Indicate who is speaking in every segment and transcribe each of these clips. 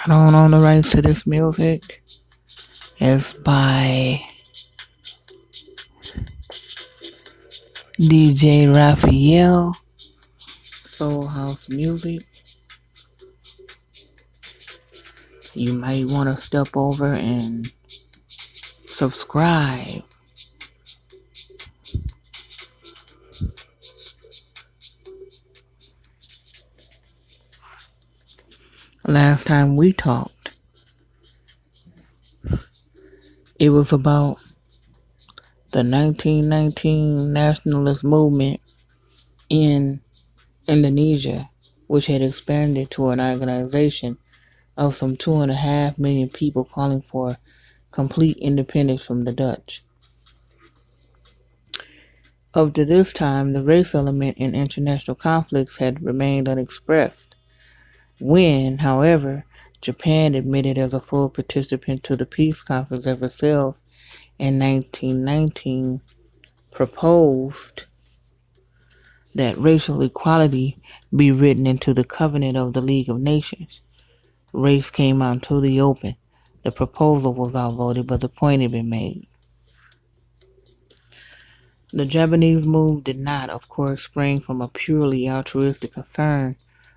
Speaker 1: I don't own the rights to this music. It's by DJ Raphael, Soul House Music. You might want to step over and subscribe. Last time we talked, it was about the 1919 nationalist movement in Indonesia, which had expanded to an organization of some 2.5 million people calling for complete independence from the Dutch. Up to this time, the race element in international conflicts had remained unexpressed. When, however, Japan admitted as a full participant to the peace conference at Versailles in 1919, proposed that racial equality be written into the covenant of the League of Nations. Race came out into the open. The proposal was outvoted, but the point had been made. The Japanese move did not, of course, spring from a purely altruistic concern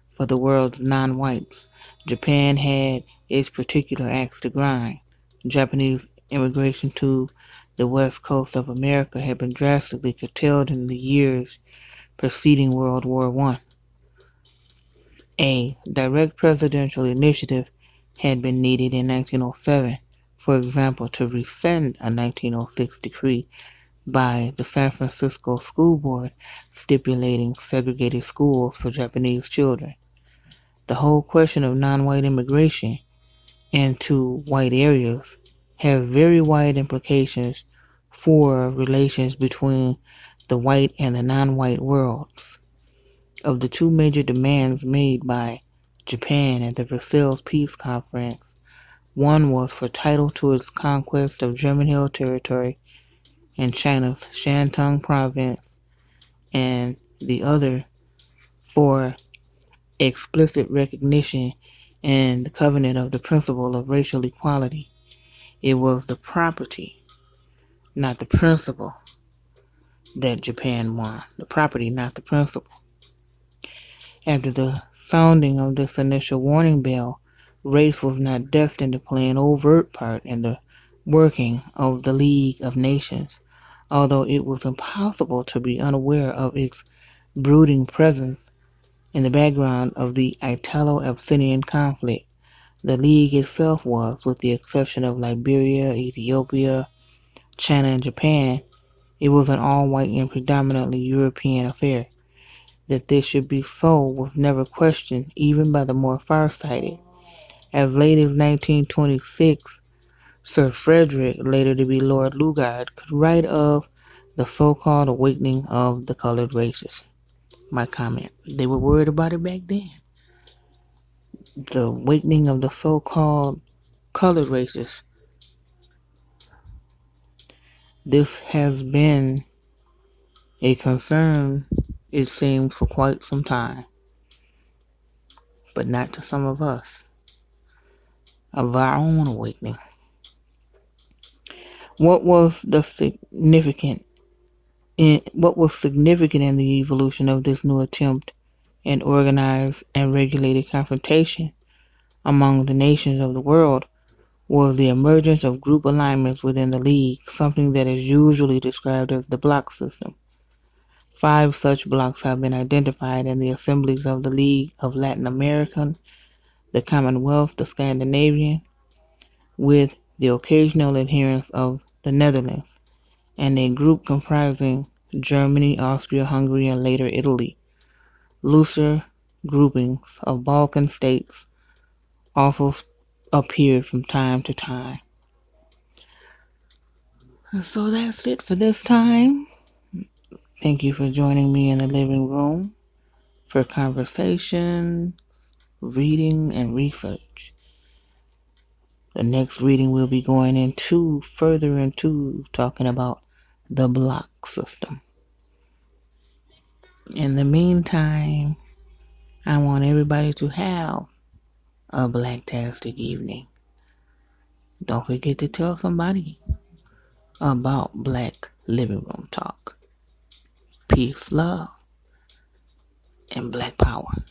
Speaker 1: for the world's non-whites. Japan had its particular axe to grind. Japanese immigration to the west coast of America had been drastically curtailed in the years preceding World War I. A direct presidential initiative had been needed in 1907, for example, to rescind a 1906 decree by the San Francisco School Board stipulating segregated schools for Japanese children. The whole question of non-white immigration into white areas has very wide implications for relations between the white and the non-white worlds. Of the two major demands made by Japan at the Versailles Peace Conference, one was for title to its conquest of German Hill territory in China's Shantung province, and the other for explicit recognition and the covenant of the principle of racial equality. It was the property, not the principle, that Japan won. The property, not the principle. After the sounding of this initial warning bell, race was not destined to play an overt part in the working of the League of Nations, although it was impossible to be unaware of its brooding presence in the background of the Italo-Abyssinian conflict. The League itself was, with the exception of Liberia, Ethiopia, China, and Japan, it was an all-white and predominantly European affair. That this should be so was never questioned, even by the more far-sighted. As late as 1926, Sir Frederick, later to be Lord Lugard, could write of the so-called awakening of the colored races. My comment. They were worried about it back then. The awakening of the so-called colored races. This has been a concern, it seemed, for quite some time, but not to some of us, of our own awakening. What was significant in the evolution of this new attempt at organized and regulated confrontation among the nations of the world was the emergence of group alignments within the League, something that is usually described as the block system. 5 such blocks have been identified in the assemblies of the League of Latin America, the Commonwealth, the Scandinavian, with the occasional adherence of the Netherlands, and a group comprising Germany, Austria, Hungary, and later Italy. Looser groupings of Balkan states also appeared from time to time. So that's it for this time. Thank you for joining me in the living room for conversations, reading, and research. The next reading we'll be going further into talking about the block system. In the meantime, I want everybody to have a blacktastic evening. Don't forget to tell somebody about Black Living Room Talk. Peace, love, and Black Power.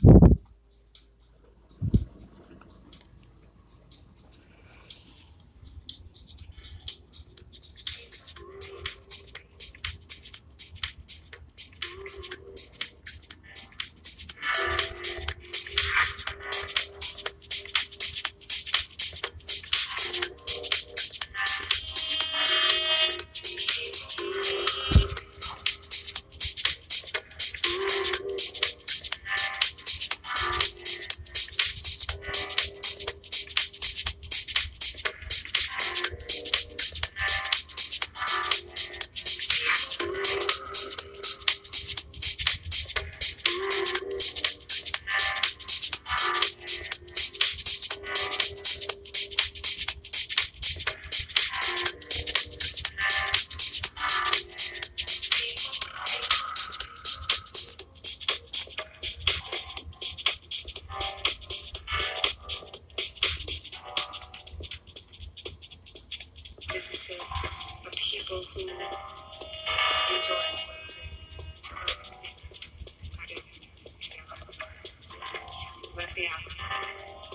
Speaker 2: Let's see how.